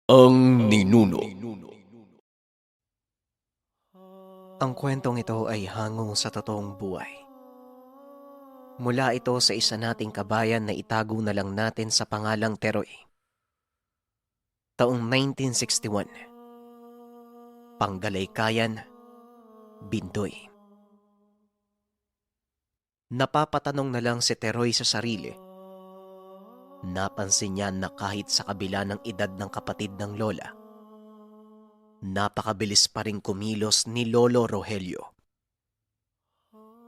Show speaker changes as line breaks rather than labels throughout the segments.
Ang Ninuno.
Ang kwentong ito ay hango sa totoong buhay. Mula ito sa isa nating kabayan na itago na lang natin sa pangalang Teroy. Taong 1961. Panggalaykayan, Bindoy. Napapatanong na lang si Teroy sa sarili. Napansin niya na kahit sa kabila ng edad ng kapatid ng lola, napakabilis pa rin kumilos ni Lolo Rogelio.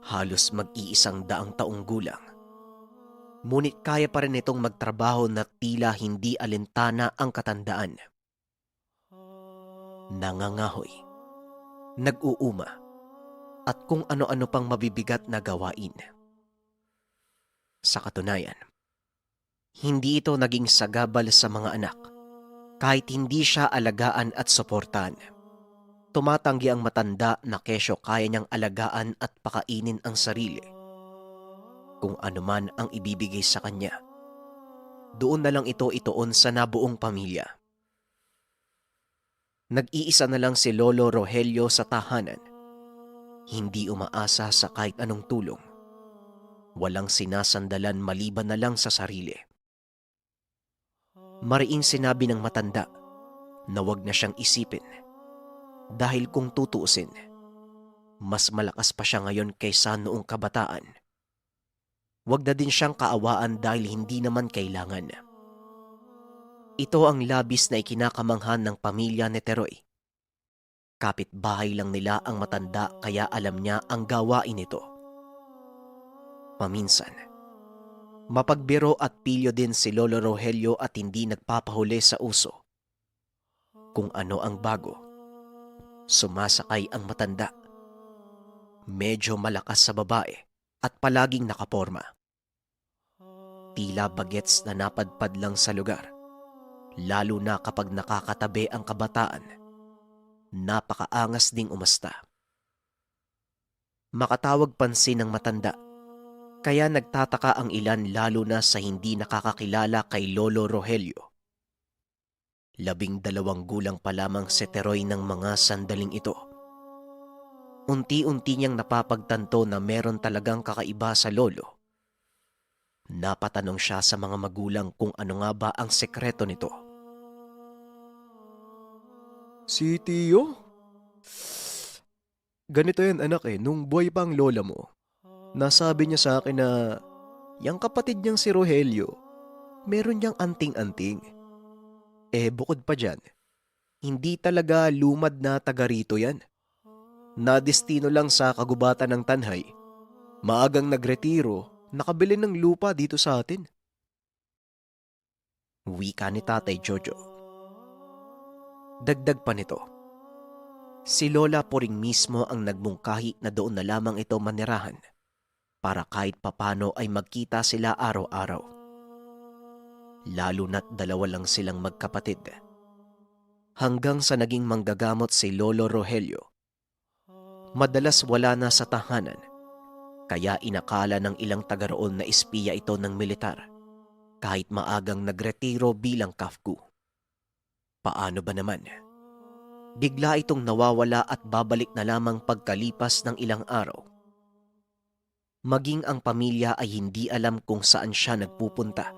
Halos mag-iisang daang taong gulang. Ngunit kaya pa rin itong magtrabaho na tila hindi alintana ang katandaan. Nangangahoy, nag-uuma, at kung ano-ano pang mabibigat na gawain. Sa katunayan, hindi ito naging sagabal sa mga anak kahit hindi siya alagaan at suportahan. Tumatanggi ang matanda na kesyo kaya niyang alagaan at pakainin ang sarili. Kung ano man ang ibibigay sa kanya, doon na lang ito ituon sa nabuong pamilya. Nag-iisa na lang si Lolo Rogelio sa tahanan. Hindi umaasa sa kahit anong tulong. Walang sinasandalan maliban na lang sa sarili. Mariing sinabi ng matanda na wag na siyang isipin. Dahil kung tutuusin, mas malakas pa siya ngayon kaysa noong kabataan. Wag na din siyang kaawaan dahil hindi naman kailangan. Ito ang labis na ikinakamanghan ng pamilya ni Teroy. Kapitbahay lang nila ang matanda kaya alam niya ang gawain nito. Paminsan, mapagbiro at pilyo din si Lolo Rogelio at hindi nagpapahuli sa uso. Kung ano ang bago, sumasakay ang matanda. Medyo malakas sa babae at palaging nakaporma. Tila bagets na napadpad lang sa lugar, lalo na kapag nakakatabi ang kabataan. Napakaangas ding umasta. Makatawag pansin ng matanda, kaya nagtataka ang ilan lalo na sa hindi nakakakilala kay Lolo Rogelio. 12 gulang pa lamang si Teroy ng mga sandaling ito. Unti-unti niyang napapagtanto na meron talagang kakaiba sa lolo. Napatanong siya sa mga magulang kung ano nga ba ang sekreto nito.
Si Tio? Ganito yan anak nung buhay pa ang lola mo. Nasabi niya sa akin na yung kapatid niyang si Rogelio, meron niyang anting-anting. Bukod pa dyan, hindi talaga lumad na taga rito yan. Nadestino lang sa kagubatan ng Tanhay. Maagang nagretiro, nakabili ng lupa dito sa atin.
Wika ni Tatay Jojo. Dagdag pa nito, si Lola Poring mismo ang nagmungkahi na doon na lamang ito manirahan para kahit papano ay magkita sila araw-araw. Lalo na't dalawa lang silang magkapatid. Hanggang sa naging manggagamot si Lolo Rogelio. Madalas wala na sa tahanan, kaya inakala ng ilang taga roon na espiya ito ng militar kahit maagang nagretiro bilang kafku. Paano ba naman? Bigla itong nawawala at babalik na lamang pagkalipas ng ilang araw. Maging ang pamilya ay hindi alam kung saan siya nagpupunta.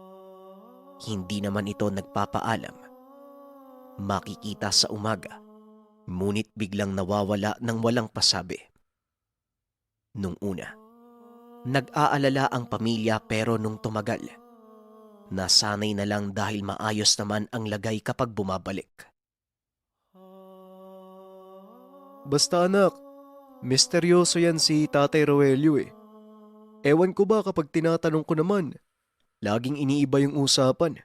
Hindi naman ito nagpapaalam. Makikita sa umaga, ngunit biglang nawawala ng walang pasabi. Nung una, nag-aalala ang pamilya pero nung tumagal, nasanay na lang dahil maayos naman ang lagay kapag bumabalik.
Basta anak, misteryoso yan si Tatay Rogelio Ewan ko ba kapag tinatanong ko naman, laging iniiba yung usapan.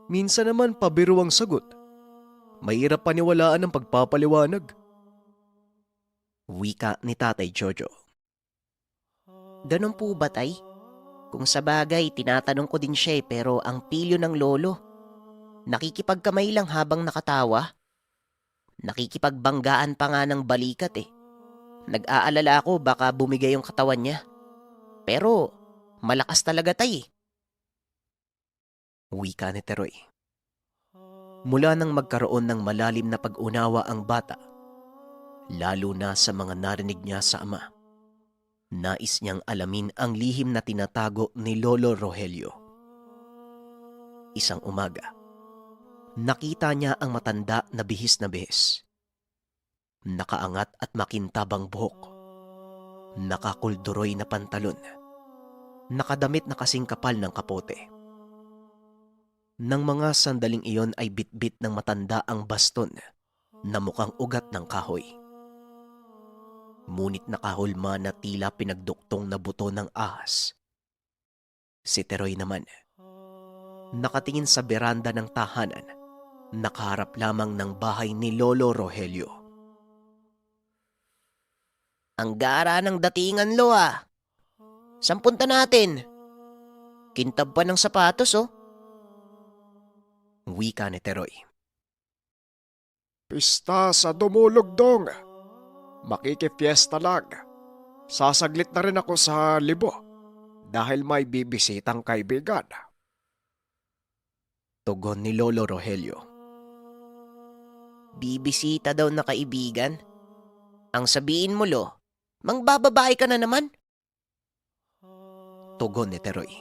Minsan naman pabiro ang sagot. Mahirap paniwalaan ang pagpapaliwanag.
Wika ni Tatay Jojo.
Ganun po ba, tay? Kung sa bagay, tinatanong ko din siya pero ang pilyo ng lolo. Nakikipagkamay lang habang nakatawa. Nakikipagbanggaan pa nga ng balikat. Nag-aalala ako baka bumigay yung katawan niya. Pero malakas talaga, tay.
Wika ni Teroy. Mula nang magkaroon ng malalim na pag-unawa ang bata, lalo na sa mga narinig niya sa ama, nais niyang alamin ang lihim na tinatago ni Lolo Rogelio. Isang umaga, nakita niya ang matanda na bihis na bihis. Nakaangat at makintabang buhok, nakakulduroy na pantalon, nakadamit na kasing kapal ng kapote. Nang mga sandaling iyon ay bitbit ng matanda ang baston na mukhang ugat ng kahoy. Ngunit nakahulma na tila pinagduktong na buto ng ahas. Si Teroy naman, nakatingin sa beranda ng tahanan, nakaharap lamang ng bahay ni Lolo Rogelio.
Ang gara ng datingan, Lo ah. Saan punta natin? Kintab pa ng sapatos, oh.
Wika ni Teroy.
Pista sa dumulog dong. Makikipiesta lang. Sasaglit na rin ako sa libo dahil may bibisitang kaibigan.
Tugon ni Lolo Rogelio.
Bibisita daw na kaibigan. Ang sabihin mo, Lo, mangbababae ka na naman?
Tugon ni Teroy.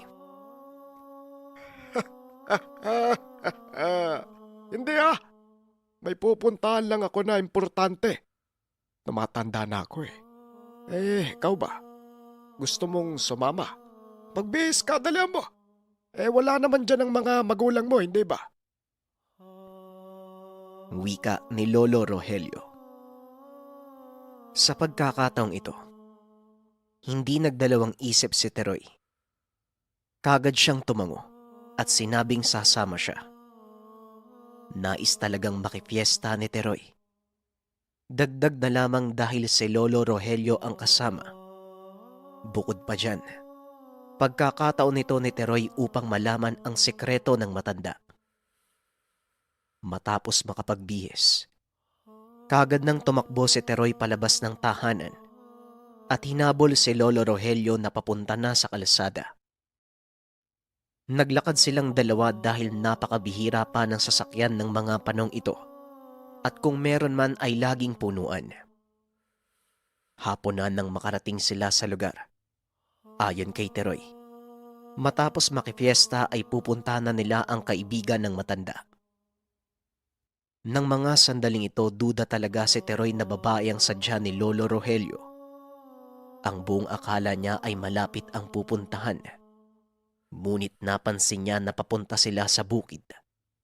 Hindi ah. May pupuntahan lang ako na importante. Tumatanda na ako eh. Ikaw ba? Gusto mong sumama? Magbihis ka, dalihan mo. Wala naman dyan ang mga magulang mo, hindi ba?
Wika ni Lolo Rogelio. Sa pagkakataong ito, hindi nagdalawang isip si Teroy. Kagad siyang tumango at sinabing sasama siya. Nais talagang makifiesta ni Teroy. Dagdag na lamang dahil si Lolo Rogelio ang kasama. Bukod pa dyan, pagkakataon nito ni Teroy upang malaman ang sekreto ng matanda. Matapos makapagbihis, kagad nang tumakbo si Teroy palabas ng tahanan at hinabol si Lolo Rogelio na papunta na sa kalsada. Naglakad silang dalawa dahil napakabihira pa ng sasakyan ng mga panong ito at kung meron man ay laging punuan. Hapon na nang makarating sila sa lugar. Ayon kay Teroy, matapos makifiesta ay pupunta na nila ang kaibigan ng matanda. Nang mga sandaling ito, duda talaga si Teroy na babae ang sadya ni Lolo Rogelio. Ang buong akala niya ay malapit ang pupuntahan. Ngunit napansin niya na papunta sila sa bukid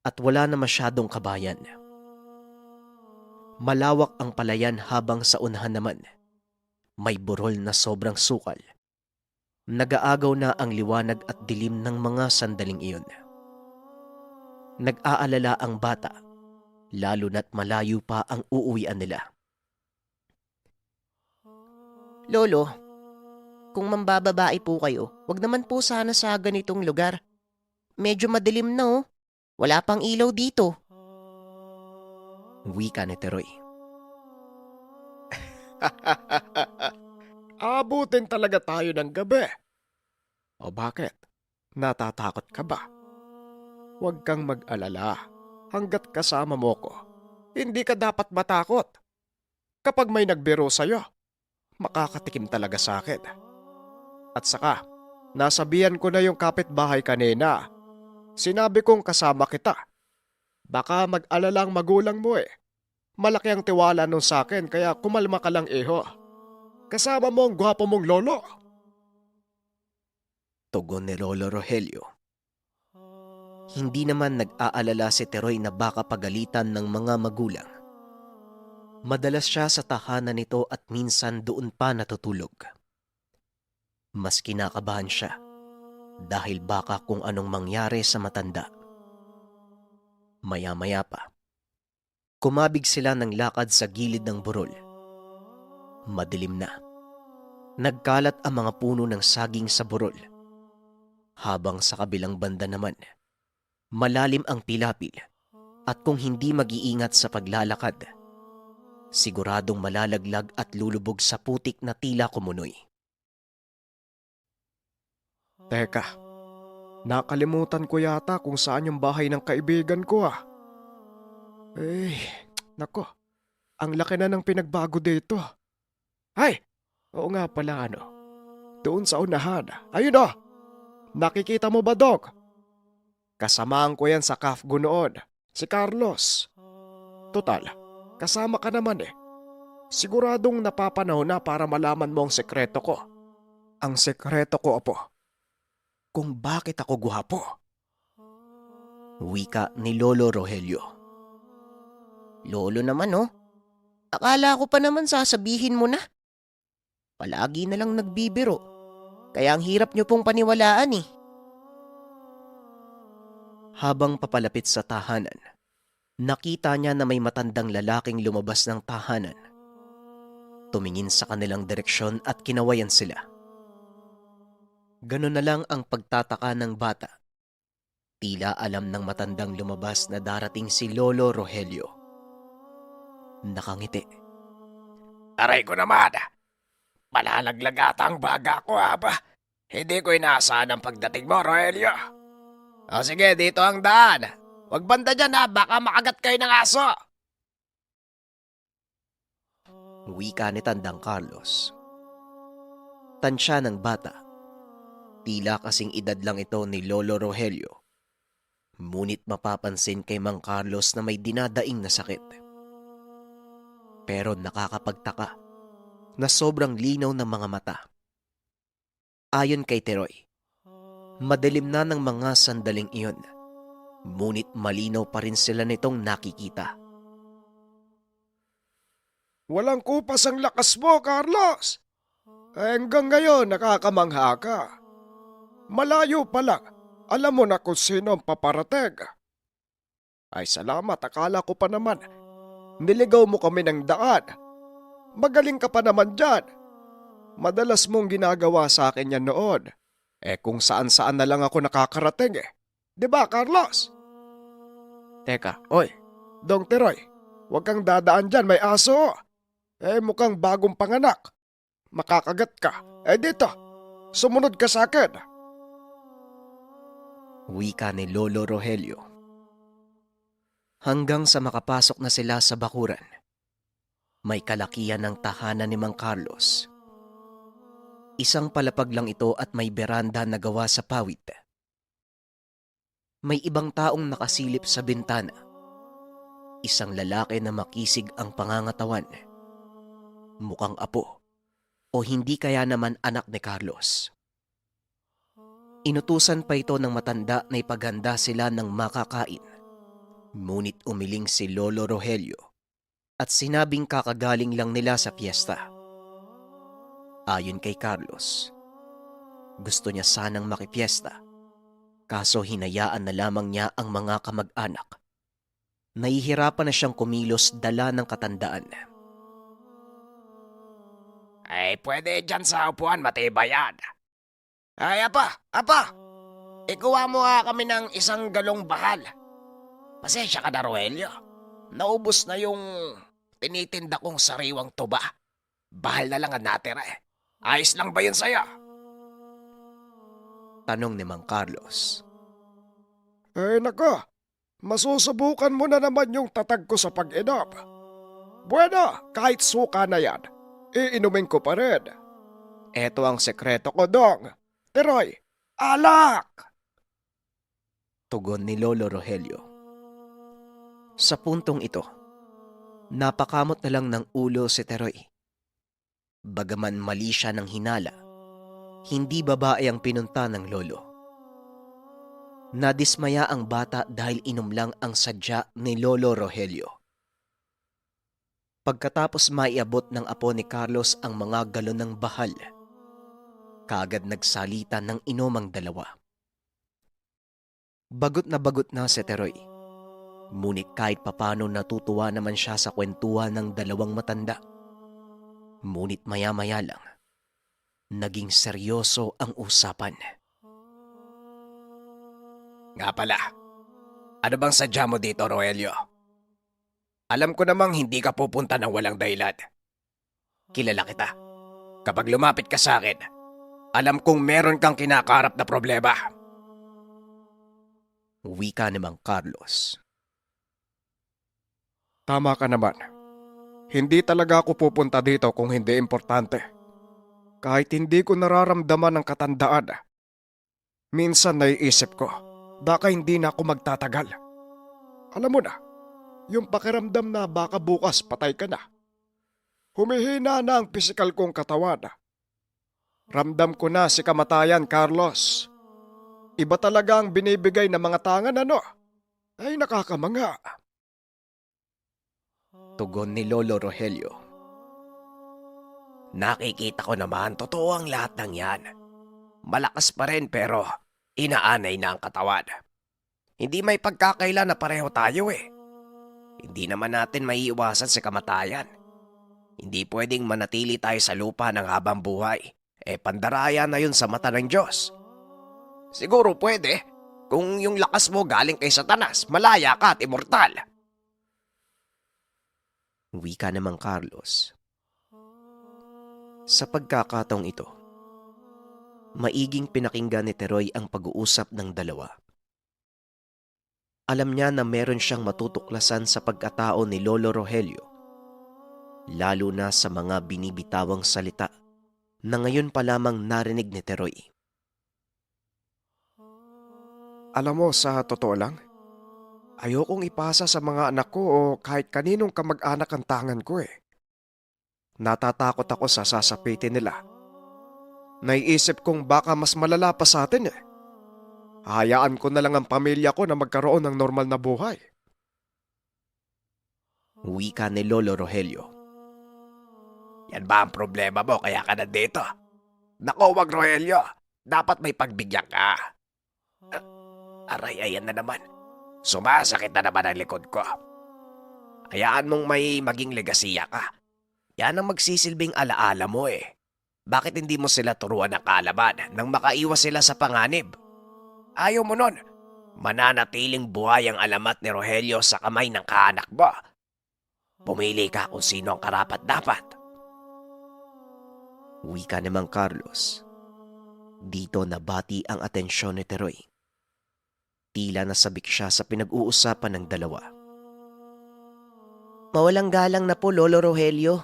at wala na masyadong kabayan. Malawak ang palayan habang sa unahan naman, may burol na sobrang sukal. Nagaagaw na ang liwanag at dilim ng mga sandaling iyon. Nag-aalala ang bata, lalo na't malayo pa ang uuwian nila.
Lolo, kung mambababae po kayo, wag naman po sana sa ganitong lugar. Medyo madilim na oh. Wala pang ilaw dito.
Wika ni Teroy.
Abutin talaga tayo ng gabi. O bakit? Natatakot ka ba? Huwag kang mag-alala. Hanggat kasama mo ko, hindi ka dapat matakot. Kapag may nagbiro sa'yo, makakatikim talaga sa akin. At saka, nasabihan ko na yung kapitbahay kanina. Sinabi kong kasama kita. Baka mag-alala ang magulang mo eh. Malaki ang tiwala nun sa akin kaya kumalma ka lang iho. Kasama mo ang gwapo mong lolo.
Tugon ni Lolo Rogelio. Hindi naman nag-aalala si Teroy na baka pagalitan ng mga magulang. Madalas siya sa tahanan nito at minsan doon pa natutulog. Mas kinakabahan siya dahil baka kung anong mangyari sa matanda. Maya-maya pa, kumabig sila ng lakad sa gilid ng burol. Madilim na. Nagkalat ang mga puno ng saging sa burol. Habang sa kabilang banda naman, malalim ang pilapil at kung hindi mag-iingat sa paglalakad, siguradong malalaglag at lulubog sa putik na tila kumunoy.
Teka, nakalimutan ko yata kung saan yung bahay ng kaibigan ko ah. Eh, nako, ang laki na ng pinagbago dito. Ay, oo nga pala doon sa unahan. Ayun o, nakikita mo ba, Dok? Kasamaan ko yan sa CAFGO noon, si Carlos. Total, kasama ka naman eh. Siguradong napapanahon na para malaman mo ang sekreto ko. Ang sekreto ko, Apo, kung bakit ako guwapo.
Wika ni Lolo Rogelio.
Lolo naman oh. Akala ko pa naman sasabihin mo na. Palagi na lang nagbibiro. Kaya ang hirap niyo pong paniwalaan eh.
Habang papalapit sa tahanan, nakita niya na may matandang lalaking lumabas ng tahanan. Tumingin sa kanilang direksyon at kinawayan sila. Ganun na lang ang pagtataka ng bata. Tila alam ng matandang lumabas na darating si Lolo Rogelio. Nakangiti.
Aray ko naman. Malalaglag ata ang baga ko, ba? Hindi ko inaasahan ang pagdating mo, Rogelio. O sige, dito ang daan. Huwag banda dyan baka makagat kayo ng aso.
Wika ni Tandang Carlos. Tansya ng bata. Tila kasing edad lang ito ni Lolo Rogelio. Ngunit mapapansin kay Mang Carlos na may dinadaing na sakit. Pero nakakapagtaka na sobrang linaw ng mga mata. Ayon kay Teroy, madilim na ng mga sandaling iyon. Ngunit malinaw pa rin sila nitong nakikita.
Walang kupas ang lakas mo, Carlos. Hanggang ngayon nakakamangha ka. Malayo pa lang, alam mo na kung sino ang paparating. Ay salamat, akala ko pa naman. Niligaw mo kami ng daan. Magaling ka pa naman dyan. Madalas mong ginagawa sa akin yan noon. Kung saan-saan na lang ako nakakarating . Diba, Carlos? Teka, oy, Dong Teroy, huwag kang dadaan dyan, may aso. Mukhang bagong panganak. Makakagat ka. Dito, sumunod ka sa akin.
Wika ni Lolo Rogelio. Hanggang sa makapasok na sila sa bakuran. May kalakihan ng tahanan ni Mang Carlos. Isang palapag lang ito at may beranda na gawa sa pawid. May ibang taong nakasilip sa bintana. Isang lalaki na makisig ang pangangatawan. Mukhang apo o hindi kaya naman anak ni Carlos. Inutusan pa ito ng matanda na ipaghanda sila ng makakain. Ngunit umiling si Lolo Rogelio at sinabing kakagaling lang nila sa piyesta. Ayon kay Carlos, gusto niya sanang makipiesta, kaso hinayaan na lamang niya ang mga kamag-anak. Nahihirapan na siyang kumilos dala ng katandaan.
Pwede dyan sa upuan, matibay yan. Apa, ikuha mo nga kami ng isang galong bakal. Pasensya ka na, Rogelio. Naubos na yung tinitinda kong sariwang tuba. Bahal na lang ang natira . Ayos lang ba yun sa'yo?
Tanong ni Mang Carlos.
Nako, masusubukan mo na naman yung tatag ko sa pag-inom. Bueno, kahit suka na yan, iinumin ko pa rin. Eto ang sekreto ko, Dong. Teroy, alak!
Tugon ni Lolo Rogelio. Sa puntong ito, napakamot na lang ng ulo si Teroy. Bagaman mali siya ng hinala, hindi babae ang pinunta ng lolo. Nadismaya ang bata dahil inom lang ang sadya ni Lolo Rogelio. Pagkatapos maiabot ng apo ni Carlos ang mga galon ng bahal, kaagad nagsalita ng inomang dalawa. Bagot na si Teroy. Ngunit kahit papano natutuwa naman siya sa kwentuhan ng dalawang matanda. Ngunit maya-maya lang, naging seryoso ang usapan.
Nga pala, ano bang sadya mo dito, Rogelio? Alam ko namang hindi ka pupunta ng walang dahilan. Kilala kita. Kapag lumapit ka sa akin, alam kong meron kang kinakaharap na problema.
Wika ni Mang Carlos.
Tama ka naman. Hindi talaga ako pupunta dito kung hindi importante. Kahit hindi ko nararamdaman ang katandaan, minsan naiisip ko, baka hindi na ako magtatagal. Alam mo na, yung pakiramdam na baka bukas patay ka na. Humihina na ang pisikal kong katawan. Ramdam ko na si kamatayan, Carlos. Iba talaga ang binibigay ng mga tangan, ano? Ay, nakakamanga.
Tugon ni Lolo Rogelio. Nakikita ko naman, totoo ang lahat ng yan. Malakas pa rin pero inaanay na ang katawan. Hindi may pagkakaila na pareho tayo eh. Hindi naman natin maiiwasan si kamatayan. Hindi pwedeng manatili tayo sa lupa ng habang buhay. Pandaraya na yun sa mata ng Diyos. Siguro pwede. Kung yung lakas mo galing kay Satanas, malaya ka at immortal. Wika namang Carlos. Sa pagkakataong ito, maiging pinakinggan ni Teroy ang pag-uusap ng dalawa. Alam niya na meron siyang matutuklasan sa pagkatao ni Lolo Rogelio, lalo na sa mga binibitawang salita na ngayon pa lamang narinig ni Teroy.
Alam mo, sa totoo lang, ayokong ipasa sa mga anak ko o kahit kaninong kamag-anak ang tangan ko eh. Natatakot ako sa sasapitin nila. Naiisip kong baka mas malala pa sa atin eh. Hayaan ko na lang ang pamilya ko na magkaroon ng normal na buhay.
Wika ni Lolo Rogelio. Yan ba ang problema mo kaya ka nandito? Nako, wag Rogelio. Dapat may pagbigyan ka. Aray, ayan na naman. Sumasakit na naman ang likod ko. Hayaan mong may maging legasiya ka. Yan ang magsisilbing alaala mo eh. Bakit hindi mo sila turuan ng kalaban nang makaiwas sila sa panganib? Ayaw mo nun. Mananatiling buhay ang alamat ni Rogelio sa kamay ng kaanak mo. Pumili ka kung sino ang karapat-dapat. Wika namang Carlos. Dito nabati ang atensyon ni Teroy. Tila nasabik siya sa pinag-uusapan ng dalawa.
Mawalang galang na po, Lolo Rogelio.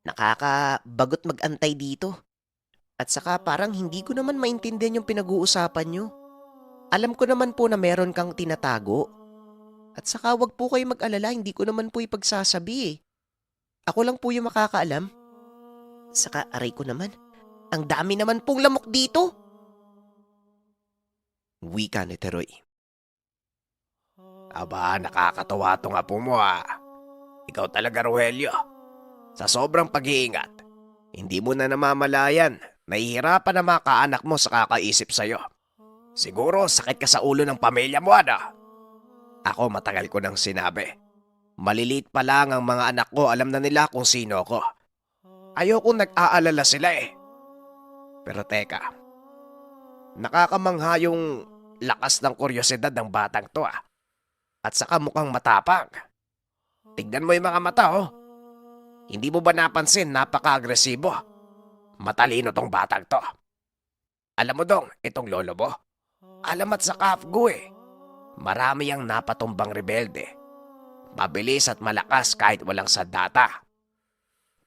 Nakakabagot mag-antay dito. At saka parang hindi ko naman maintindihan yung pinag-uusapan nyo. Alam ko naman po na meron kang tinatago. At saka wag po kayo mag-alala, hindi ko naman po ipagsasabi eh. Ako lang po yung makakaalam. Saka aray ko naman, ang dami naman pong lamok dito.
Wika ni Teroy. Aba, nakakatawa tong apo mo ah. Ikaw talaga, Rogelio. Sa sobrang pag-iingat, hindi mo na namamalayan. Nahihirapan na mga kaanak mo sa kakaisip sa'yo. Siguro sakit ka sa ulo ng pamilya mo, ano? Ako matagal ko nang sinabi. Maliliit pa lang ang mga anak ko, alam na nila kung sino ko. Ayokong nag-aalala sila eh. Pero teka, nakakamangha yung lakas ng kuryosidad ng batang to ah. At saka mukhang matapang. Tignan mo yung mga mata oh. Hindi mo ba napansin napaka-agresibo? Matalino tong batang to. Alam mo dong, itong lolo mo, alamat sa Kafgo eh. Marami ang napatumbang rebelde. Mabilis at malakas kahit walang sandata.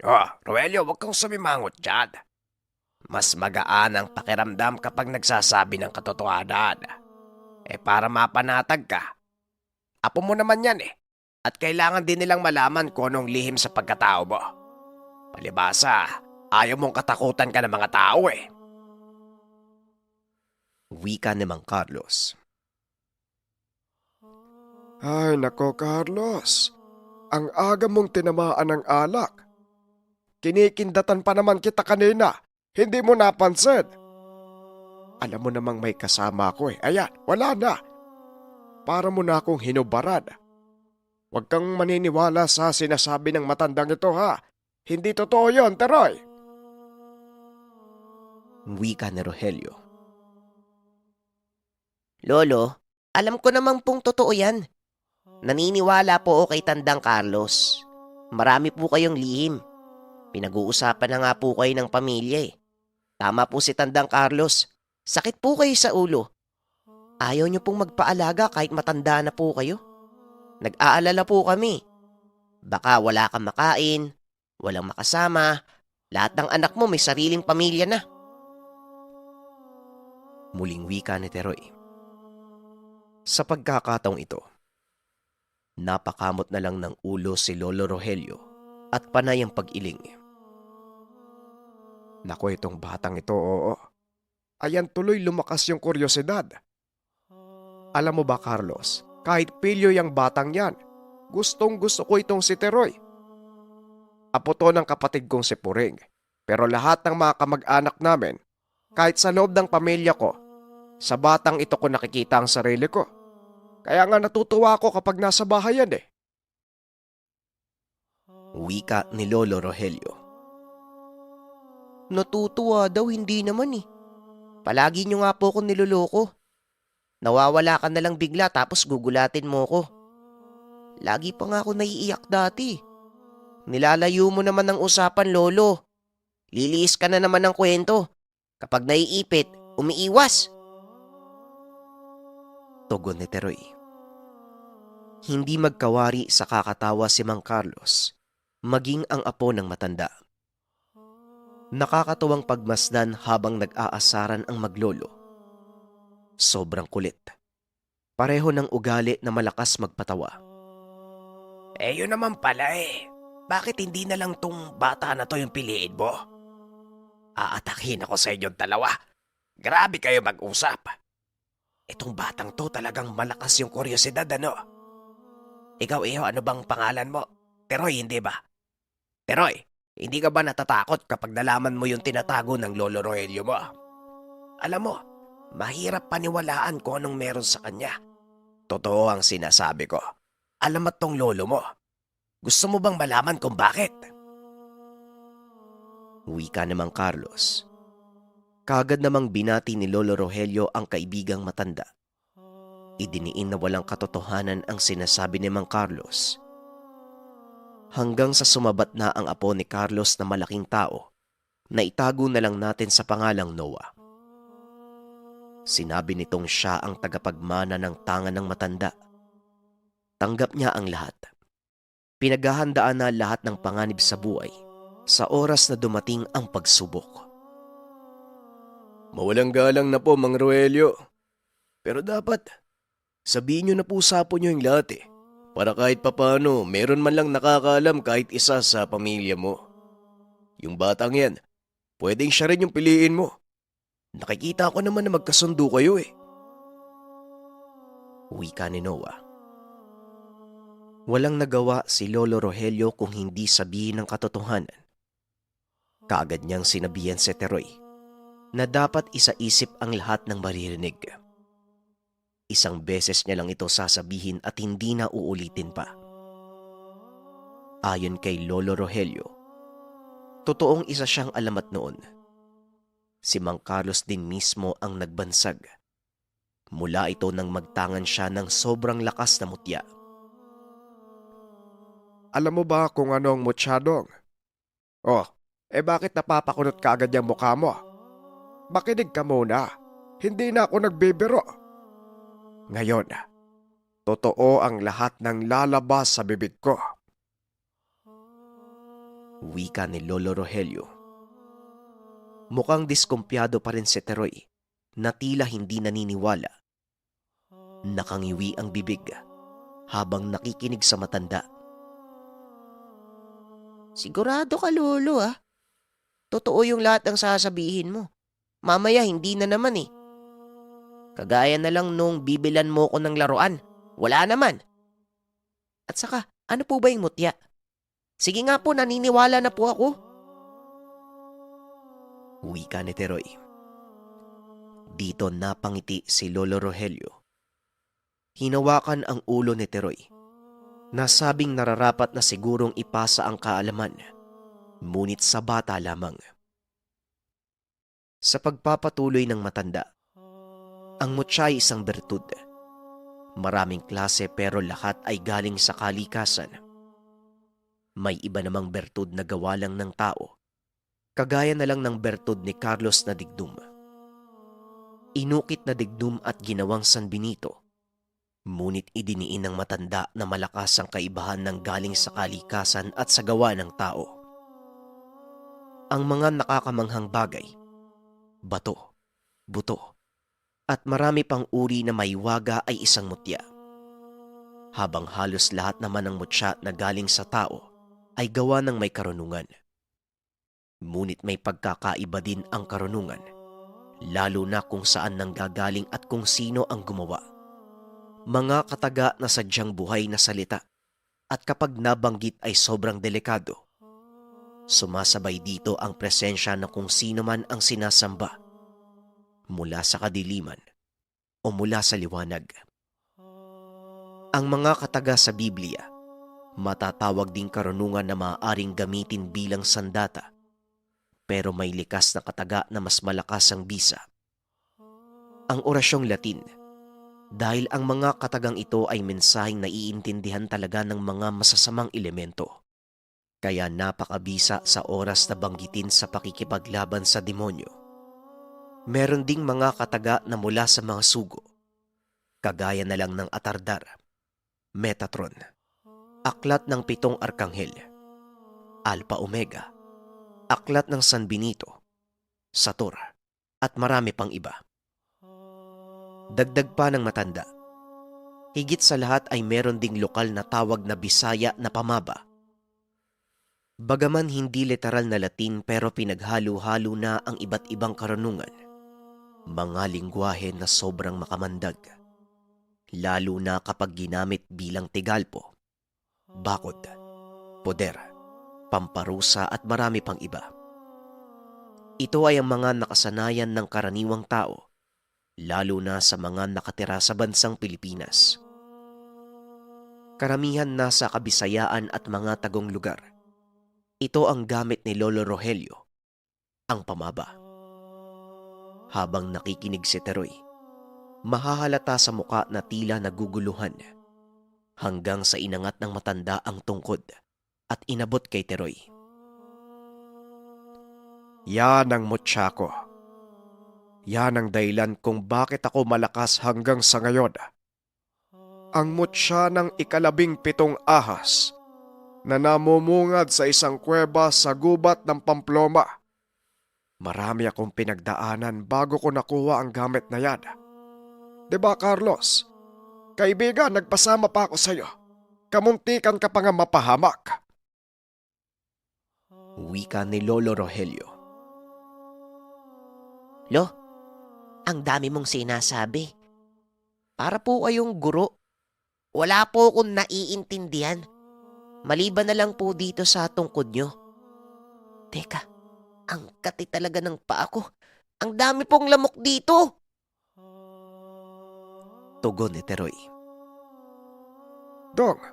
Oh, Rogelio, huwag kang sumimangot dyan. Mas magaan ang pakiramdam kapag nagsasabi ng katotohanan. Para mapanatag ka. Apo mo naman yan eh. At kailangan din nilang malaman kung anong lihim sa pagkatao mo. Palibasa, ayaw mong katakutan ka ng mga tao eh. Wika namang Carlos.
Ay nako, Carlos. Ang aga mong tinamaan ng alak. Kinikindatan pa naman kita kanina. Hindi mo napansin. Alam mo namang may kasama ako eh. Ayan, wala na. Para mo na akong hinubaran. Huwag kang maniniwala sa sinasabi ng matandang ito ha. Hindi totoo yon, Teroy.
Wika ni Rogelio.
Lolo, alam ko namang pong totoo yan. Naniniwala po ako kay Tandang Carlos. Marami po kayong lihim. Pinag-uusapan na nga po kayo ng pamilya eh. Tama po si Tandang Carlos. Sakit po kayo sa ulo. Ayaw niyo pong magpaalaga kahit matanda na po kayo. Nag-aalala po kami. Baka wala kang makain, walang makasama, lahat ng anak mo may sariling pamilya na.
Muling wika ni Teroy. Sa pagkakataong ito, napakamot na lang ng ulo si Lolo Rogelio at panay ang pag-iling.
Naku, itong batang ito, oo. Ayan tuloy lumakas yung kuryosidad. Alam mo ba, Carlos, kahit pilyo yung batang yan, gustong gusto ko itong si Teroy. Apo to ng kapatid kong si Puring. Pero lahat ng mga kamag-anak namin, kahit sa loob ng pamilya ko, sa batang ito ko nakikita ang sarili ko. Kaya nga natutuwa ako kapag nasa bahay yan eh.
Wika ni Lolo Rogelio.
Natutuwa daw, hindi naman eh. Palagi nyo nga po akong niloloko. Nawawala ka na lang bigla tapos gugulatin mo ko. Lagi pa nga ako naiiyak dati. Nilalayo mo naman ng usapan, Lolo. Liliis ka na naman ng kwento. Kapag naiipit, umiiwas.
Tugon ni Teroy. Hindi magkawari sa kakatawa si Mang Carlos, maging ang apo ng matanda. Nakakatuwang pagmasdan habang nag-aasaran ang maglolo. Sobrang kulit. Pareho ng ugali na malakas magpatawa.
Yun naman pala eh. Bakit hindi na lang tong bata na to yung piliin mo? Aatakin ako sa inyong dalawa. Grabe kayo mag-usap. Itong batang to talagang malakas yung kuryosidad, ano? Ikaw, Iho, ano bang pangalan mo? Teroy, hindi ba? Teroy, hindi ka ba natatakot kapag nalaman mo yung tinatago ng Lolo Rogelio mo? Alam mo, mahirap paniwalaan kung anong meron sa kanya. Totoo ang sinasabi ko. Alamat tong lolo mo. Gusto mo bang malaman kung bakit?
Wika ni Mang Carlos. Kagad namang binati ni Lolo Rogelio ang kaibigang matanda. Idiniin na walang katotohanan ang sinasabi ni Mang Carlos. Hanggang sa sumabat na ang apo ni Carlos na malaking tao, na itago na lang natin sa pangalang Noah. Sinabi nitong siya ang tagapagmana ng tangan ng matanda. Tanggap niya ang lahat. Pinaghahandaan na lahat ng panganib sa buhay sa oras na dumating ang pagsubok.
Mawalang galang na po, Mang Rogelio. Pero dapat, sabihin nyo na po sa apo nyo yung lahat eh. Para kahit papano, meron man lang nakakaalam kahit isa sa pamilya mo. Yung batang yan, pwedeng siya rin yung piliin mo. Nakikita ko naman na magkasundo kayo eh.
Wika ni Noah. Walang nagawa si Lolo Rogelio kung hindi sabihin ng katotohanan. Kaagad niyang sinabihan si Teroy na dapat isa-isip ang lahat ng maririnig. Isang beses niya lang ito sasabihin at hindi na uulitin pa. Ayon kay Lolo Rogelio, totoong isa siyang alamat noon. Si Mang Carlos din mismo ang nagbansag. Mula ito nang magtangan siya ng sobrang lakas na mutya.
Alam mo ba kung ano ang mutsyadong? Oh, bakit napapakunot ka agad yung mukha mo? Makinig ka muna. Hindi na ako nagbibiro. Ngayon, totoo ang lahat ng lalabas sa bibig ko.
Wika ni Lolo Rogelio. Mukhang diskumpiyado pa rin si Teroy na tila hindi naniniwala. Nakangiwi ang bibig habang nakikinig sa matanda.
Sigurado ka, Lolo, ah. Totoo yung lahat ng sasabihin mo. Mamaya hindi na naman eh. Kagaya na lang nung bibilan mo ko ng laruan. Wala naman. At saka, ano po ba yung mutya? Sige nga po, naniniwala na po ako.
Wika ni Teroy. Dito napangiti si Lolo Rogelio. Hinawakan ang ulo ni Teroy. Nasabing nararapat na sigurong ipasa ang kaalaman, ngunit sa bata lamang. Sa pagpapatuloy ng matanda, ang mutya ay isang bertud. Maraming klase pero lahat ay galing sa kalikasan. May iba namang bertud na gawa lang ng tao, kagaya na lang ng bertud ni Carlos na digdum. Inukit na digdum at ginawang San Benito, Ngunit idiniin ng matanda na malakas ang kaibahan ng galing sa kalikasan at sa gawa ng tao. Ang mga nakakamanghang bagay, bato, buto, at marami pang uri na may waga ay isang mutya. Habang halos lahat naman ng mutya na galing sa tao ay gawa ng may karunungan. Ngunit may pagkakaiba din ang karunungan, lalo na kung saan nanggagaling at kung sino ang gumawa. Mga kataga na sadyang buhay na salita at kapag nabanggit ay sobrang delikado. Sumasabay dito ang presensya na kung sino man ang sinasamba, mula sa kadiliman o mula sa liwanag. Ang mga kataga sa Biblia, matatawag ding karunungan na maaaring gamitin bilang sandata, pero may likas na kataga na mas malakas ang bisa. Ang orasyong Latin, dahil ang mga katagang ito ay mensaheng naiintindihan talaga ng mga masasamang elemento. Kaya napakabisa sa oras na banggitin sa pakikipaglaban sa demonyo. Meron ding mga kataga na mula sa mga sugo, kagaya na lang ng Atardar, Metatron, Aklat ng 7 Arkanghel, Alpha Omega, Aklat ng San Benito, Sator, at marami pang iba. Dagdag pa ng matanda, higit sa lahat ay meron ding lokal na tawag na Bisaya na pamaba. Bagaman hindi literal na Latin pero pinaghalo-halo na ang iba't ibang karunungan, mga lingwahe na sobrang makamandag, lalo na kapag ginamit bilang tigalpo, bakod, poder, pamparusa at marami pang iba. Ito ay ang mga nakasanayan ng karaniwang tao, lalo na sa mga nakatira sa bansang Pilipinas. Karamihan nasa kabisayaan at mga tagong lugar. Ito ang gamit ni Lolo Rogelio, ang pamaba. Habang nakikinig si Teroy, mahahalata sa muka na tila naguguluhan, hanggang sa inangat ng matanda ang tungkod at inabot kay Teroy.
Yan ang mutya ko. Yan ang dahilan kung bakit ako malakas hanggang sa ngayon. Ang mutya ng 17 ahas na namumungad sa isang kuweba sa gubat ng Pamplona. Marami akong pinagdaanan bago ko nakuha ang gamit na yan. Diba, Carlos? Kaibigan, nagpasama pa ako sa'yo. Kamuntikan ka pa nga mapahamak.
Wika ni Lolo Rogelio.
Lo, ang dami mong sinasabi. Para po kayong guro. Wala po akong naiintindihan. Maliban na lang po dito sa tungkod nyo. Teka, ang kati talaga ng paa ko. Ang dami pong lamok dito.
Tugon ni Teroy.
Dong,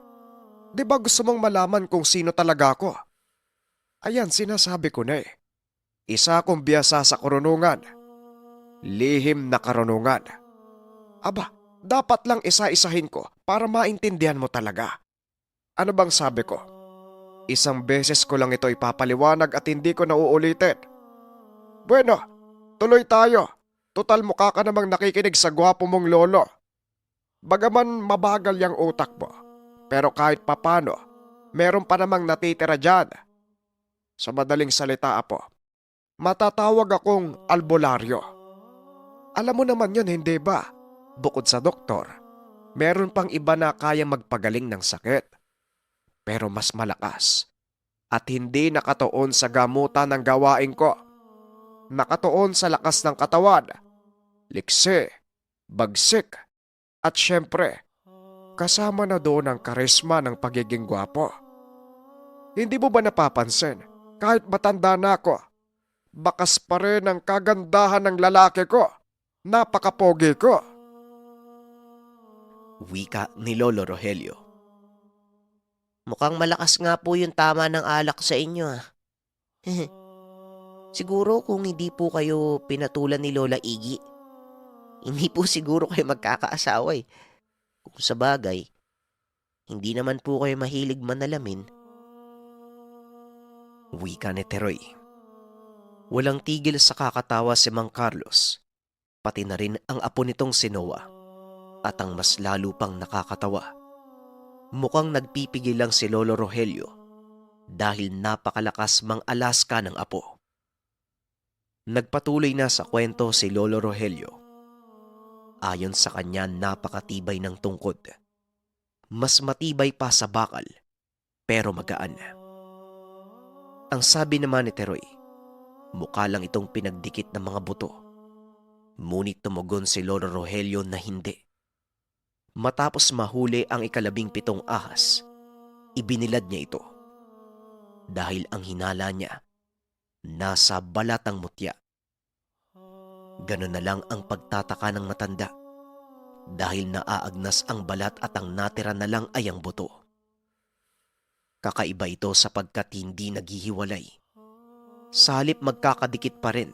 di ba gusto mong malaman kung sino talaga ako? Ayan, sinasabi ko na eh. Isa akong biyasa sa karunungan. Lihim na karunungan. Aba, dapat lang isa-isahin ko para maintindihan mo talaga. Ano bang sabi ko? Isang beses ko lang ito ipapaliwanag at hindi ko na uulitin. Bueno, tuloy tayo. Total mukha ka namang nakikinig sa gwapo mong lolo. Bagaman mabagal yung utak mo, pero kahit papano, meron pa namang natitira dyan. Sa madaling salita, apo, matatawag akong albularyo. Alam mo naman yun, hindi ba? Bukod sa doktor, meron pang iba na kayang magpagaling ng sakit. Pero mas malakas at hindi nakatuon sa gamutan ng gawain ko. Nakatuon sa lakas ng katawan, liksi, bagsik, at syempre, kasama na doon ang karisma ng pagiging gwapo. Hindi mo ba napapansin, kahit matanda na ako, bakas pa rin ang kagandahan ng lalaki ko, napakapogi ko.
Wika ni Lolo Rogelio.
Mukhang malakas nga po yung tama ng alak sa inyo ah. Siguro kung hindi po kayo pinatulan ni Lola Iggy, hindi po siguro kayo magkakaasawa eh. Kung sa bagay, hindi naman po kayo mahilig manalamin.
Wika ni Teroy. Walang tigil sa kakatawa si Mang Carlos, pati na rin ang apo nitong si Noah, At ang mas lalo pang nakakatawa, mukhang nagpipigil lang si Lolo Rogelio dahil napakalakas mang-alaska ng apo. Nagpatuloy na sa kwento si Lolo Rogelio. Ayon sa kanya, napakatibay ng tungkod. Mas matibay pa sa bakal, pero magaan. Ang sabi naman ni Teroy, mukha lang itong pinagdikit ng mga buto. Ngunit tumugon si Lolo Rogelio na hindi. Matapos mahuli ang 17 ahas, ibinilad niya ito. Dahil ang hinala niya, nasa balat ang mutya. Ganun na lang ang pagtataka ng matanda. Dahil naaagnas ang balat at ang natira na lang ay ang buto. Kakaiba ito sapagkat hindi naghihiwalay. Sa halip magkakadikit pa rin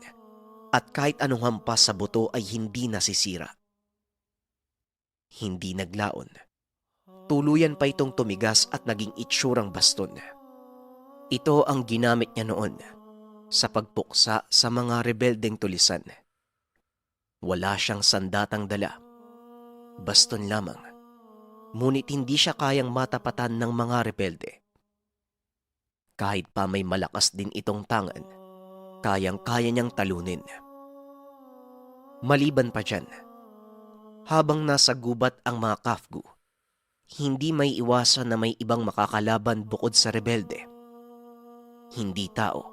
at kahit anong hampas sa buto ay hindi nasisira. Hindi naglaon. Tuluyan pa itong tumigas at naging itsurang baston. Ito ang ginamit niya noon sa pagpuksa sa mga rebeldeng tulisan. Wala siyang sandatang dala. Baston lamang. Ngunit hindi siya kayang matapatan ng mga rebelde. Kahit pa may malakas din itong tangan, kayang-kaya niyang talunin. Maliban pa dyan, habang nasa gubat ang mga Kafgu, hindi may iwasan na may ibang makakalaban bukod sa rebelde. Hindi tao,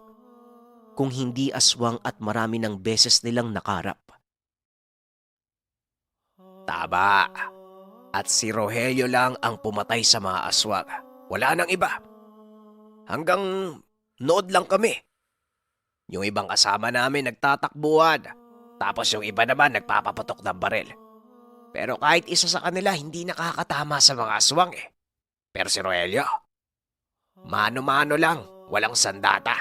kung hindi aswang at marami ng beses nilang nakarap.
Tama. At si Rogelio lang ang pumatay sa mga aswang. Wala nang iba. Hanggang nood lang kami. Yung ibang kasama namin nagtatakbuhan. Tapos yung iba naman nagpapaputok ng baril. Pero kahit isa sa kanila hindi nakakatama sa mga aswang eh. Pero si Rogelio, mano-mano lang, walang sandata.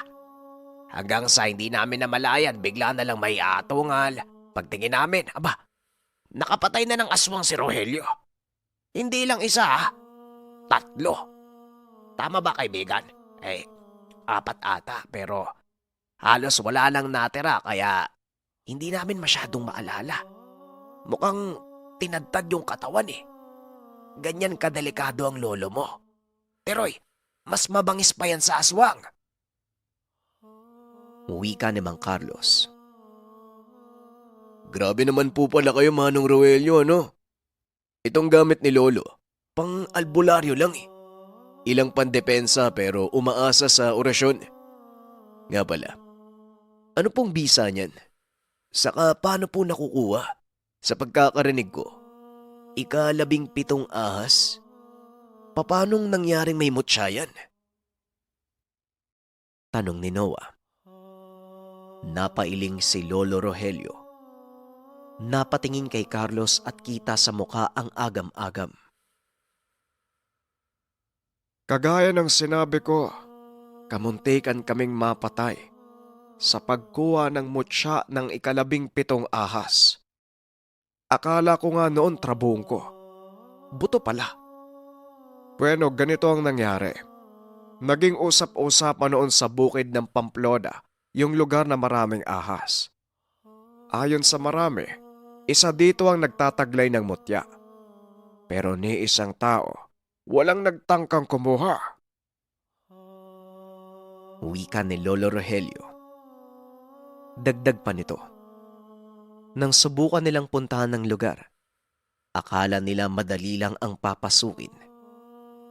Hanggang sa hindi namin namalayan, bigla na lang may atungal. Pagtingin namin, aba, nakapatay na ng aswang si Rogelio. Hindi lang isa, 3. Tama ba, kaibigan? 4 ata, pero halos wala lang natira kaya hindi namin masyadong maalala. Mukhang tinadtad yung katawan eh. Ganyan kadelikado ang lolo mo. Teroy, mas mabangis pa yan sa aswang.
Wika ni Mang Carlos.
Grabe naman po pala kayo, Manong Rogelio, ano? Itong gamit ni Lolo, pang albularyo lang eh. Ilang pandepensa pero umaasa sa orasyon. Nga pala, ano pong bisa niyan? Saka paano po nakukuha? Sa pagkakarinig ko, 17 ahas? Papanong nangyaring may mutya yan?
Tanong ni Noah. Napailing si Lolo Rogelio. Napatingin kay Carlos at kita sa mukha ang agam-agam.
Kagaya ng sinabi ko, kamuntikan kaming mapatay sa pagkuha ng mutya ng 17 ahas. Akala ko nga noon trabong ko. Buto pala. Bueno, ganito ang nangyari. Naging usap-usapan noon sa bukid ng Pamplona, yung lugar na maraming ahas. Ayon sa marami, isa dito ang nagtataglay ng mutya. Pero ni isang tao, walang nagtangkang kumuha.
Wika ni Lolo Rogelio. Dagdag pa nito. Nang subukan nilang puntahan ng lugar, akala nila madali lang ang papasukin.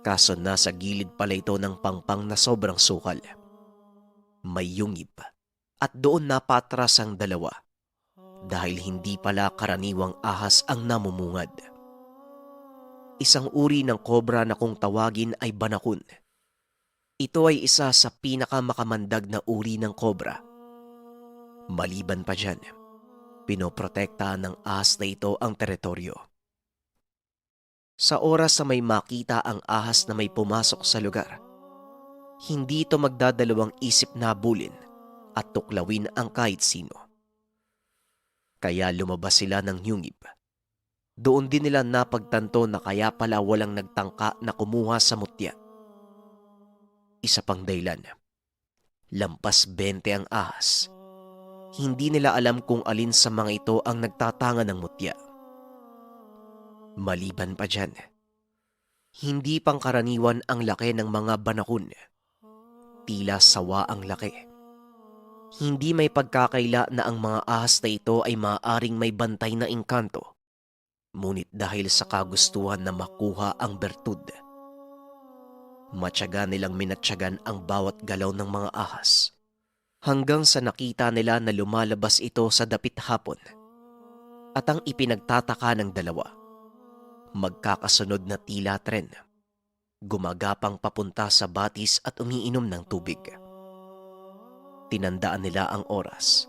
Kaso nasa gilid pala ito ng pangpang na sobrang sukal. May yungib at doon napatras ang dalawa dahil hindi pala karaniwang ahas ang namumungad. Isang uri ng kobra na kung tawagin ay banakun. Ito ay isa sa pinakamakamandag na uri ng kobra. Maliban pa dyan, pinoprotektahan ng ahas na ito ang teritoryo. Sa oras na may makita ang ahas na may pumasok sa lugar, hindi ito magdadalawang isip na habulin at tuklawin ang kahit sino. Kaya lumabas sila ng yungib. Doon din nila napagtanto na kaya pala walang nagtangka na kumuha sa mutya. Isa pang dahilan, lampas 20 ang ahas. Hindi nila alam kung alin sa mga ito ang nagtatanga ng mutya. Maliban pa dyan, hindi pangkaraniwan ang laki ng mga banakon. Tila sawa ang laki. Hindi may pagkakaila na ang mga ahas na ito ay maaaring may bantay na engkanto. Ngunit dahil sa kagustuhan na makuha ang bertud, matyaga nilang minatyagan ang bawat galaw ng mga ahas. Hanggang sa nakita nila na lumalabas ito sa dapit hapon. At ang ipinagtataka ng dalawa, magkakasunod na tila tren. Gumagapang papunta sa batis at umiinom ng tubig. Tinandaan nila ang oras.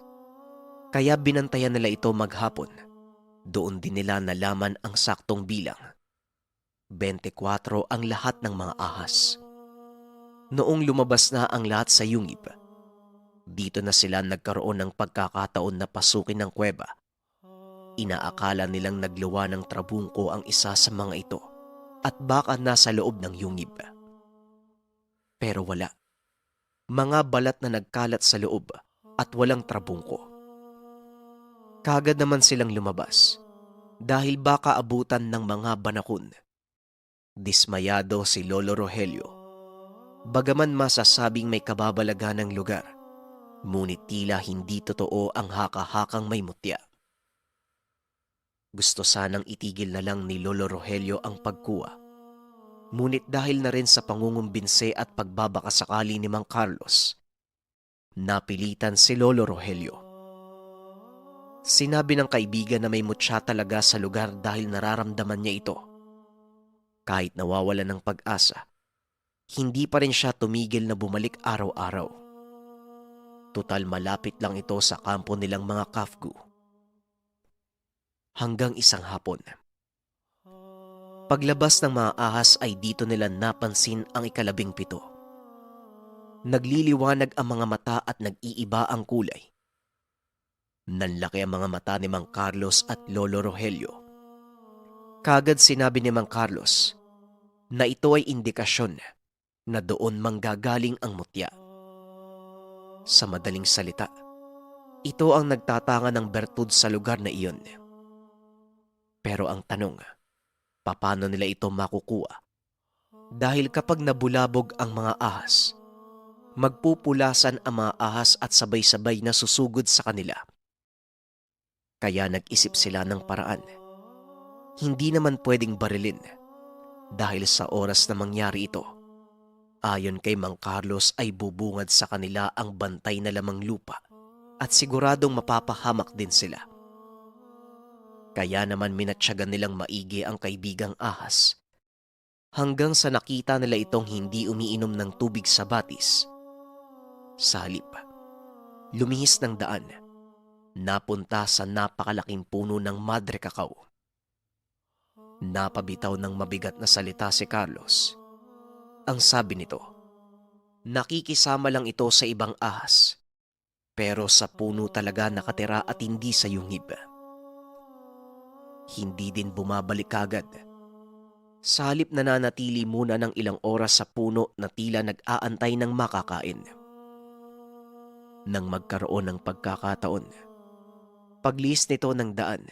Kaya binantayan nila ito maghapon. Doon din nila nalaman ang saktong bilang. 24 ang lahat ng mga ahas. Noong lumabas na ang lahat sa yungib, dito na sila nagkaroon ng pagkakataon na pasukin ng kuweba. Inaakala nilang nagluwa ng trabungko ang isa sa mga ito at baka nasa loob ng yungib. Pero wala. Mga balat na nagkalat sa loob at walang trabungko. Kagad naman silang lumabas dahil baka abutan ng mga banakon. Dismayado si Lolo Rogelio. Bagaman masasabing may kababalaghan ng lugar, ngunit tila hindi totoo ang haka-hakang may mutya. Gusto sanang itigil na lang ni Lolo Rogelio ang pagkuha. Ngunit dahil na rin sa pangungumbinse at pagbabakasakali ni Mang Carlos, napilitan si Lolo Rogelio. Sinabi ng kaibigan na may mutya talaga sa lugar dahil nararamdaman niya ito. Kahit nawawala ng pag-asa, hindi pa rin siya tumigil na bumalik araw-araw. Tutal malapit lang ito sa kampo nilang mga kafgu. Hanggang isang hapon. Paglabas ng mga ahas ay dito nila napansin ang 17. Nagliliwanag ang mga mata at nag-iiba ang kulay. Nanlaki ang mga mata ni Mang Carlos at Lolo Rogelio. Kagad sinabi ni Mang Carlos na ito ay indikasyon na doon manggagaling ang mutya. Sa madaling salita, ito ang nagtatanga ng bertud sa lugar na iyon. Pero ang tanong, paano nila ito makukuha? Dahil kapag nabulabog ang mga ahas, magpupulasan ang mga ahas at sabay-sabay na susugod sa kanila. Kaya nag-isip sila ng paraan. Hindi naman pwedeng barilin dahil sa oras na mangyari ito, ayon kay Mang Carlos ay bubungad sa kanila ang bantay na lamang lupa at siguradong mapapahamak din sila. Kaya naman minatyagan nilang maigi ang kaibigang ahas hanggang sa nakita nila itong hindi umiinom ng tubig sa batis. Sa halip, lumihis ng daan, napunta sa napakalaking puno ng madre cacao. Napabitaw ng mabigat na salita si Carlos. Ang sabi nito, nakikisama lang ito sa ibang ahas, pero sa puno talaga nakatira at hindi sa yungib. Hindi din bumabalik agad. Sa halip nananatili muna ng ilang oras sa puno na tila nag-aantay ng makakain. Nang magkaroon ng pagkakataon, paglis nito ng daan,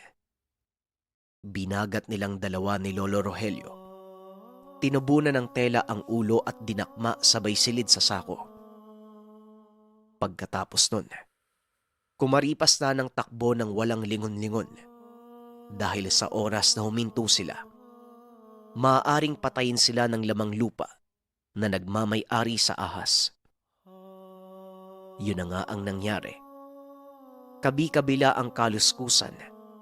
binagat nilang dalawa ni Lolo Rogelio. Tinubunan ng tela ang ulo at dinakma sabay silid sa sako. Pagkatapos nun, kumaripas na ng takbo ng walang lingon-lingon. Dahil sa oras na huminto sila, maaaring patayin sila ng lamang lupa na nagmamay-ari sa ahas. Yun na nga ang nangyari. Kabi-kabila ang kaluskusan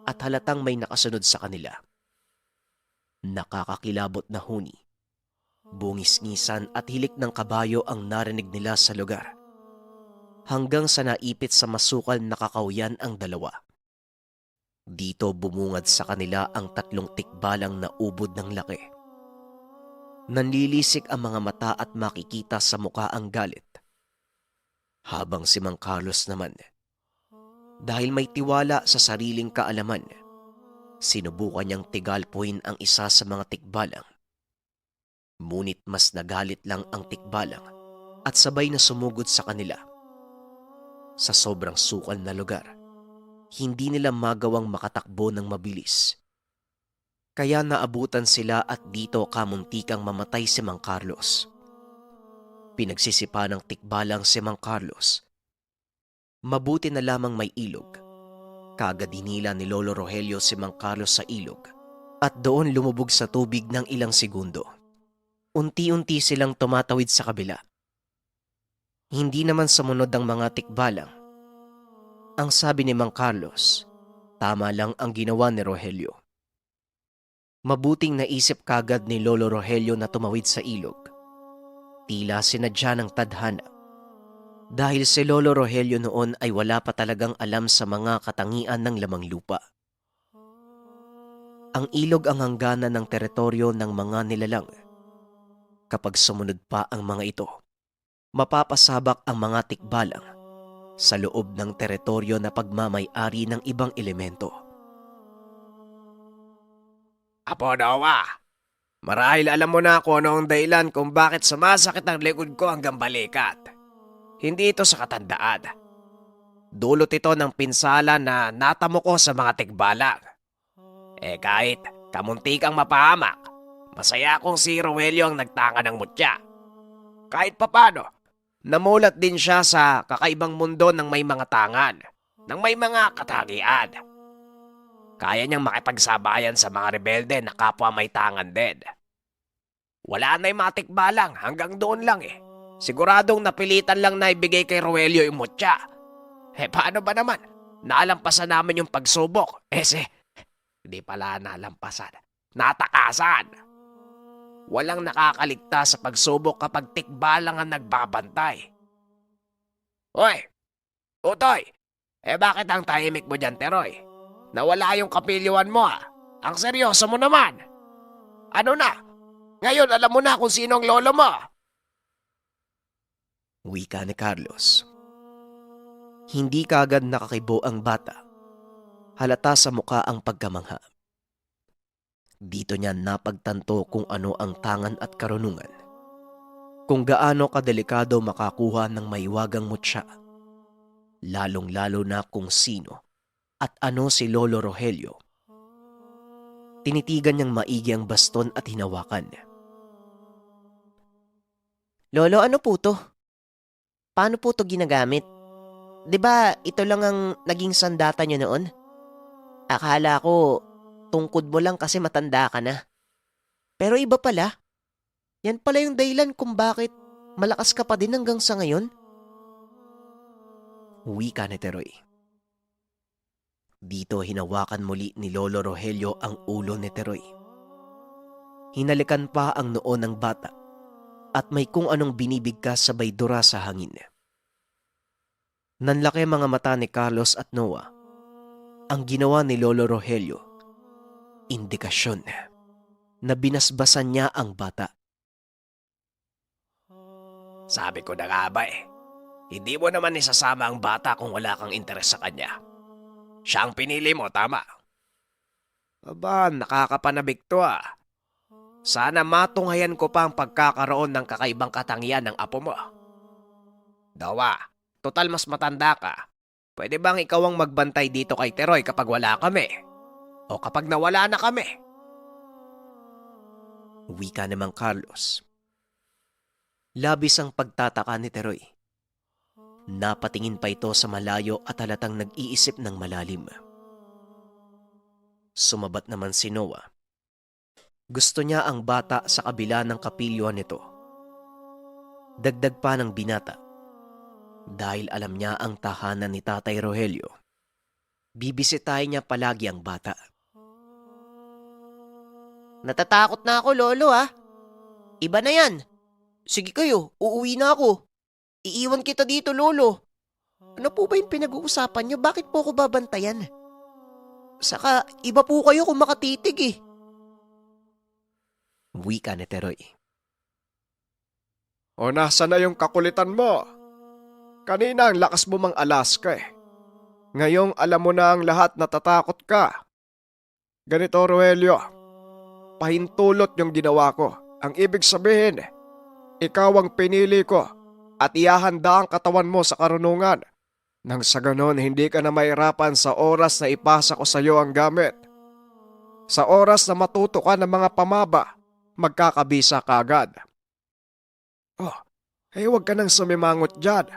at halatang may nakasunod sa kanila. Nakakakilabot na huni, bungis-ngisan at hilik ng kabayo ang narinig nila sa lugar. Hanggang sa naipit sa masukal na kakawyan ang dalawa. Dito bumungad sa kanila ang 3 tikbalang na ubod ng laki. Nanlilisik ang mga mata at makikita sa muka ang galit. Habang si Mang Carlos naman, dahil may tiwala sa sariling kaalaman, sinubukan niyang tigalpuin ang isa sa mga tikbalang. Ngunit mas nagalit lang ang tikbalang at sabay na sumugod sa kanila. Sa sobrang sukal na lugar, hindi nila magawang makatakbo ng mabilis. Kaya naabutan sila at dito kamuntikang mamatay si Mang Carlos. Pinagsisipa ng tikbalang si Mang Carlos. Mabuti na lamang may ilog. Kaagad hinila ni Lolo Rogelio si Mang Carlos sa ilog at doon lumubog sa tubig ng ilang segundo. Unti-unti silang tumatawid sa kabila. Hindi naman sumunod ang mga tikbalang. Ang sabi ni Mang Carlos, tama lang ang ginawa ni Rogelio. Mabuting naisip kagad ni Lolo Rogelio na tumawid sa ilog. Tila sinadya ng tadhana. Dahil si Lolo Rogelio noon ay wala pa talagang alam sa mga katangian ng lamang lupa. Ang ilog ang hangganan ng teritoryo ng mga nilalang. Kapag sumunod pa ang mga ito, mapapasabak ang mga tikbalang sa loob ng teritoryo na pagmamay-ari ng ibang elemento.
Apo Noah, marahil alam mo na kung ano ang dahilan kung bakit sumasakit ang likod ko hanggang balikat. Hindi ito sa katandaan. Dulot ito ng pinsala na natamo ko sa mga tikbalang. Kahit kamunti kang mapahamak, masaya akong si Rogelio ang nagtanga ng mutya. Kahit papano, namulat din siya sa kakaibang mundo ng may mga tangan, ng may mga katangian. Kaya niyang makipagsabayan sa mga rebelde na kapwa may tangan din. Wala na yung mga tikbalang, hanggang doon lang eh. Siguradong napilitan lang na ibigay kay Rogelio yung mutya. Paano ba naman? Nalampasan namin yung pagsubok. Hindi pala nalampasan. Natakasan. Walang nakakaligtas sa pagsubok kapag tikbalang ang nagbabantay. Hoy! Utoy! Bakit ang tahimik mo dyan, Teroy? Nawala yung kapilyuan mo Ang seryoso mo naman. Ano na? Ngayon alam mo na kung sino ang lolo mo.
Wika ni Carlos. Hindi kaagad nakakibo ang bata. Halata sa muka ang pagkamangha. Dito niya napagtanto kung ano ang tangan at karunungan. Kung gaano kadelikado makakuha ng maiwagang mutya. Lalong-lalo na kung sino at ano si Lolo Rogelio. Tinitigan niyang maigi ang baston at hinawakan.
Lolo, ano po to? Paano po to ginagamit? 'Di ba ito lang ang naging sandata niyo noon? Akala ko tungkod mo lang kasi matanda ka na. Pero iba pala. Yan pala yung dahilan kung bakit malakas ka pa din hanggang sa ngayon.
Wika ni Teroy. Dito hinawakan muli ni Lolo Rogelio ang ulo ni Teroy. Hinalikan pa ang noo ng bata at may kung anong binibigkas sabay dura sa hangin. Nanlaki mga mata ni Carlos at Noah. Ang ginawa ni Lolo Rogelio, indikasyon na binasbasan niya ang bata.
Sabi ko na nga ba hindi mo naman isasama ang bata kung wala kang interes sa kanya. Siya ang pinili mo, tama? Aba, nakakapanabik to Sana matunghayan ko pa ang pagkakaroon ng kakaibang katangian ng apo mo. Dawa, total mas matanda ka. Pwede bang ikaw ang magbantay dito kay Teroy kapag wala kami? O kapag nawala na kami?
Wika namang Carlos. Labis ang pagtataka ni Teroy. Napatingin pa ito sa malayo at halatang nag-iisip ng malalim. Sumabat naman si Noah. Gusto niya ang bata sa kabila ng kapilyuan nito. Dagdag pa ng binata. Dahil alam niya ang tahanan ni Tatay Rogelio. Bibisitahin niya palagi ang bata.
Natatakot na ako, Lolo Iba na yan. Sige kayo, uuwi na ako. Iiwan kita dito, Lolo. Ano po ba yung pinag-uusapan niyo? Bakit po ako babantayan? Saka, iba po kayo kung makatitig
Wika ni Teroy.
O nasa na yung kakulitan mo? Kanina ang lakas mo mang Alaska Ngayong alam mo na ang lahat, natatakot ka. Ganito, Rogelio. Pahintulot yung ginawa ko. Ang ibig sabihin, ikaw ang pinili ko at ihahanda ang katawan mo sa karunungan. Nang sa ganon, hindi ka na mahirapan sa oras na ipasa ko sa iyo ang gamit. Sa oras na matuto ka ng mga pamaba, magkakabisa ka agad. Oh, huwag ka nang sumimangot dyan.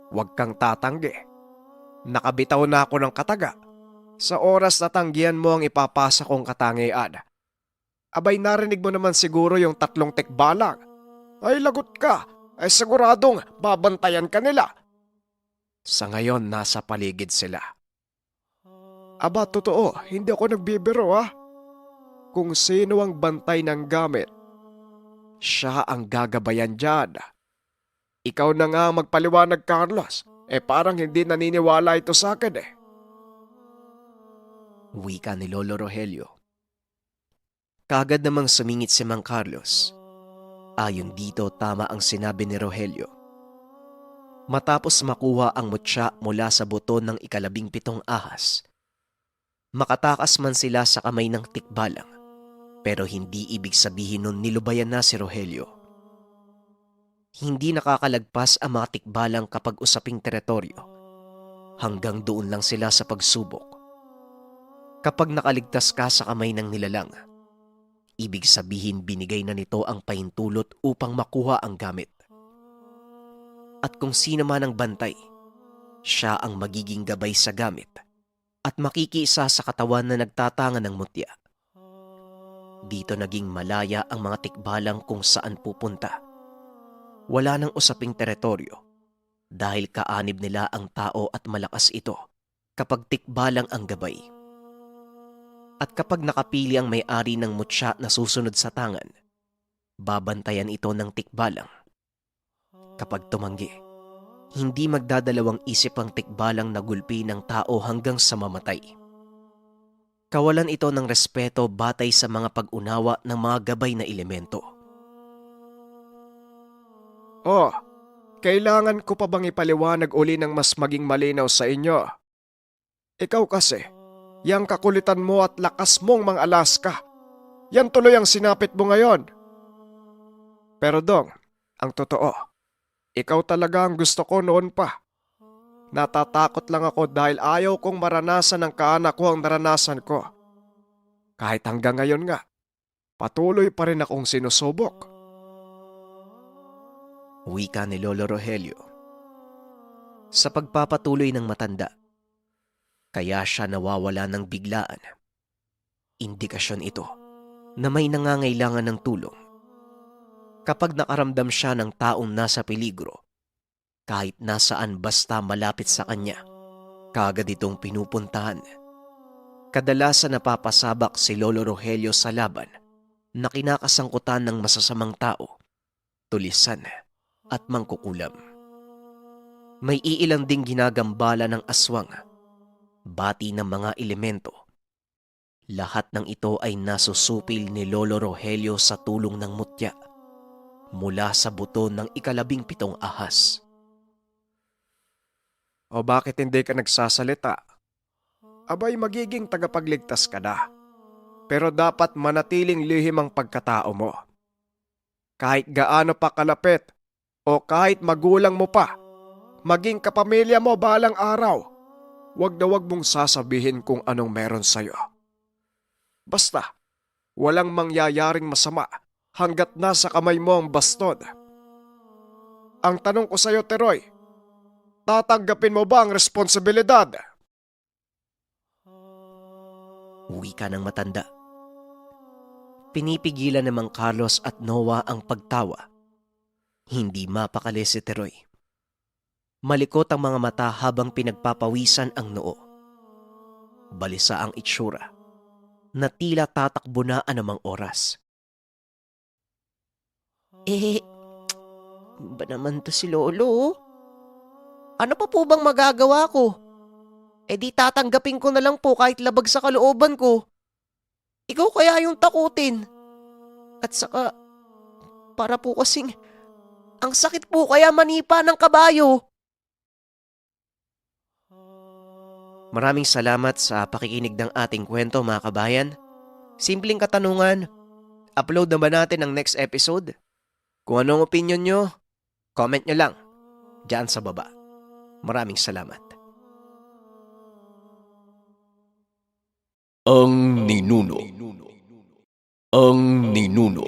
Huwag kang tatanggi. Nakabitaw na ako ng kataga. Sa oras na tanggihan mo ang ipapasa kong katangian. Abay, narinig mo naman siguro yung 3 tikbalang. Ay, lagot ka. Ay, siguradong babantayan ka nila. Sa ngayon, nasa paligid sila. Aba, totoo, hindi ako nagbibiro Kung sino ang bantay ng gamit, siya ang gagabayan dyan. Ikaw na nga magpaliwanag, Carlos. Parang hindi naniniwala ito sa akin
Wika ni Lolo Rogelio. Kagad namang sumingit si Mang Carlos. Ayon dito, tama ang sinabi ni Rogelio. Matapos makuha ang mutya mula sa buto ng 17 ahas, makatakas man sila sa kamay ng tikbalang, pero hindi ibig sabihin nun nilubayan na si Rogelio. Hindi nakakalagpas ang mga tikbalang kapag usaping teritoryo. Hanggang doon lang sila sa pagsubok. Kapag nakaligtas ka sa kamay ng nilalang, ibig sabihin binigay na nito ang pahintulot upang makuha ang gamit. At kung sino man ang bantay, siya ang magiging gabay sa gamit at makikiisa sa katawan na nagtatanga ng mutya. Dito naging malaya ang mga tikbalang kung saan pupunta. Wala nang usaping teritoryo dahil kaanib nila ang tao at malakas ito kapag tikbalang ang gabay. At kapag nakapili ang may-ari ng mutya na susunod sa tangan, babantayan ito ng tikbalang. Kapag tumanggi, hindi magdadalawang isip ang tikbalang nagulpi ng tao hanggang sa mamatay. Kawalan ito ng respeto batay sa mga pag-unawa ng mga gabay na elemento.
Oh, kailangan ko pa bang ipaliwanag uli ng mas maging malinaw sa inyo? Ikaw kasi, yang kakulitan mo at lakas mong mga Alaska, yan tuloy ang sinapit mo ngayon. Pero Dong, ang totoo, ikaw talaga ang gusto ko noon pa. Natatakot lang ako dahil ayaw kong maranasan ng kaanak ko ang naranasan ko. Kahit hanggang ngayon nga, patuloy pa rin akong sinusubok.
Wika ni Lolo Rogelio. Sa pagpapatuloy ng matanda, kaya siya nawawala ng biglaan. Indikasyon ito na may nangangailangan ng tulong. Kapag nakaramdam siya ng taong nasa peligro, kahit nasaan basta malapit sa kanya, kaagad itong pinupuntahan. Kadalasan napapasabak si Lolo Rogelio sa laban na kinakasangkutan ng masasamang tao, tulisan at mangkukulam. May iilang ding ginagambala ng aswang, bati ng mga elemento. Lahat ng ito ay nasusupil ni Lolo Rogelio sa tulong ng mutya mula sa buto ng 17 ahas.
O bakit hindi ka nagsasalita? Abay, magiging tagapagligtas ka na. Pero dapat manatiling lihim ang pagkatao mo. Kahit gaano pa kalapit o kahit magulang mo pa, maging kapamilya mo balang araw, wag na wag mong sasabihin kung anong meron sa'yo. Basta, walang mangyayaring masama hanggat nasa kamay mo ang baston. Ang tanong ko sa'yo, Teroy, tatanggapin mo ba ang responsibilidad?
Wika ng matanda. Pinipigilan namang Carlos at Noah ang pagtawa. Hindi mapakali si Teroy. Malikot ang mga mata habang pinagpapawisan ang noo. Balisa ang itsura na tila tatakbo na anumang oras.
Ba naman to si Lolo? Ano pa po bang magagawa ko? Di tatanggapin ko na lang po kahit labag sa kalooban ko. Ikaw kaya yung takutin. At saka, para po kasing, ang sakit po kaya manipa ng kabayo.
Maraming salamat sa pakikinig ng ating kwento, mga kabayan. Simpleng katanungan, upload na ba natin ang next episode? Kung anong opinion nyo, comment nyo lang dyan sa baba. Maraming salamat.
Ang ninuno. Ang ninuno.